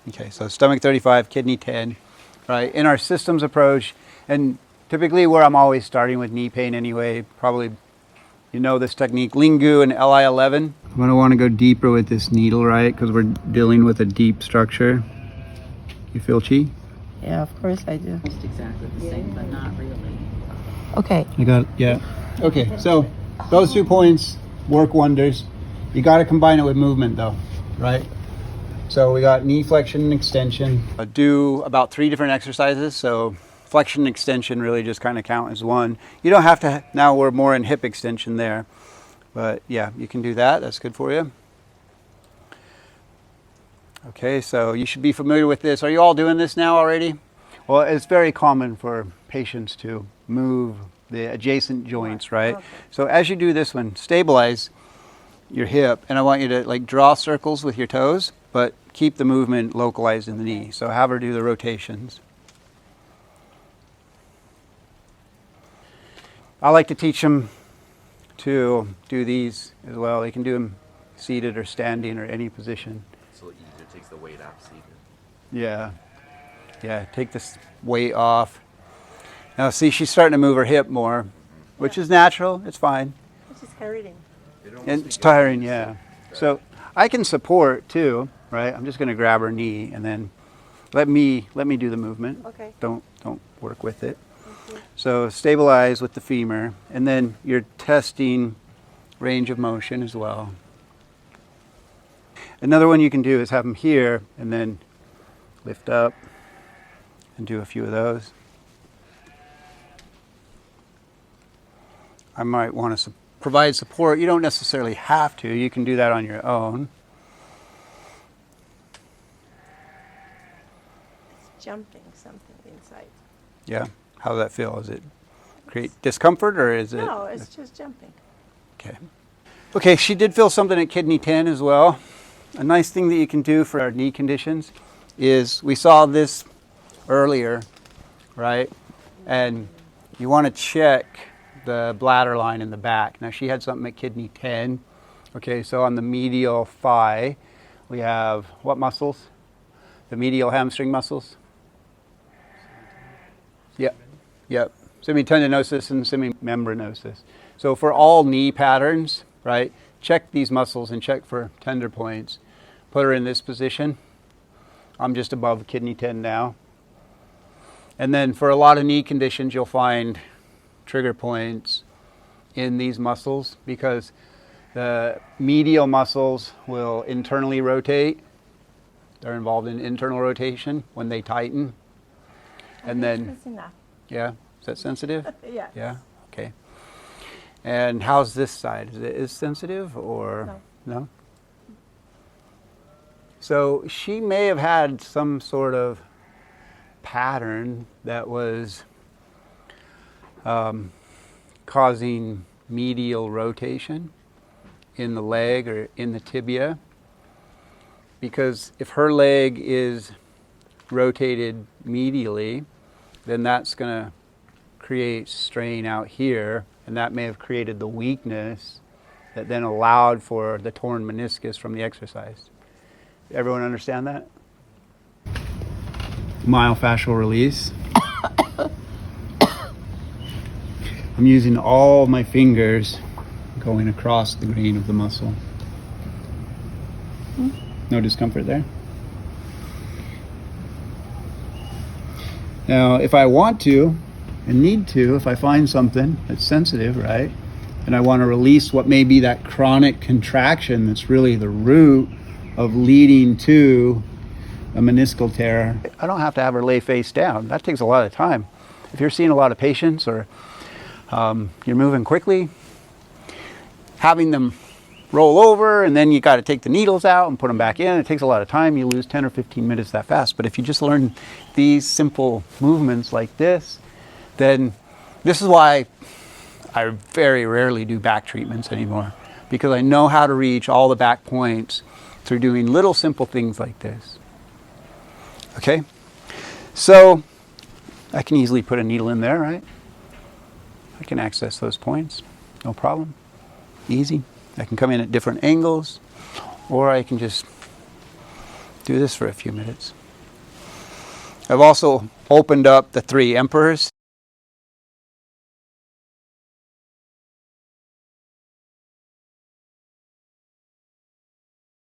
Okay, so stomach 35, kidney 10, right? In our systems approach, and typically where I'm always starting with knee pain anyway, probably you know this technique, Ling and Li11. I'm going to want to go deeper with this needle, right? Because we're dealing with a deep structure. You feel chi? Yeah, of course I do. Just exactly the same, but not really. Okay. I got it, yeah. Okay, so those 2 points work wonders. You got to combine it with movement though, right? So we got knee flexion and extension. Do about 3 different exercises. So flexion and extension really just kind of count as one. You don't have to, now we're more in hip extension there. But yeah, you can do that. That's good for you. Okay, so you should be familiar with this. Are you all doing this now already? Well, it's very common for patients to move the adjacent joints, right? Okay. So as you do this one, stabilize your hip, and I want you to like draw circles with your toes, but keep the movement localized in the knee. So have her do the rotations. I like to teach them to do these as well. They can do them seated or standing or any position. So it easier takes the weight off seated. Yeah. Yeah, take this weight off. Now see, she's starting to move her hip more, which is natural. It's fine. It's just tiring. And it's tiring, yeah. So I can support too, right? I'm just going to grab her knee and then let me do the movement. Okay. Don't work with it. So stabilize with the femur, and then you're testing range of motion as well. Another one you can do is have them here and then lift up and do a few of those. I might want to provide support. You don't necessarily have to. You can do that on your own. It's jumping something inside. Yeah. How does that feel? Does it create discomfort or is it? No, it's just jumping. Okay. Okay, she did feel something at kidney 10 as well. A nice thing that you can do for our knee conditions is, we saw this earlier, right? And you want to check the bladder line in the back. Now she had something at kidney 10. Okay, so on the medial thigh, we have what muscles? The medial hamstring muscles? Yep, yep. Semitendinosus and semimembranosus. So for all knee patterns, right, check these muscles and check for tender points. Put her in this position. I'm just above kidney 10 now. And then for a lot of knee conditions, you'll find trigger points in these muscles because the medial muscles will internally rotate. They're involved in internal rotation when they tighten. And then, yeah, is that sensitive? Yeah. Yeah, okay. And how's this side? Is sensitive or no? So she may have had some sort of pattern that was causing medial rotation in the leg or in the tibia, because if her leg is rotated medially, then that's going to create strain out here, and that may have created the weakness that then allowed for the torn meniscus from the exercise. Everyone understand that? Myofascial release. I'm using all my fingers going across the grain of the muscle. No discomfort there? Now, if I want to and need to, if I find something that's sensitive, right, and I want to release what may be that chronic contraction that's really the root of leading to a meniscal tear, I don't have to have her lay face down. That takes a lot of time. If you're seeing a lot of patients or you're moving quickly, having them roll over and then you got to take the needles out and put them back in, it takes a lot of time. You lose 10 or 15 minutes that fast. But if you just learn these simple movements like this, then this is why I very rarely do back treatments anymore, because I know how to reach all the back points through doing little simple things like this. Okay, so I can easily put a needle in there, right? I can access those points, no problem, easy. I can come in at different angles, or I can just do this for a few minutes. I've also opened up the 3 emperors.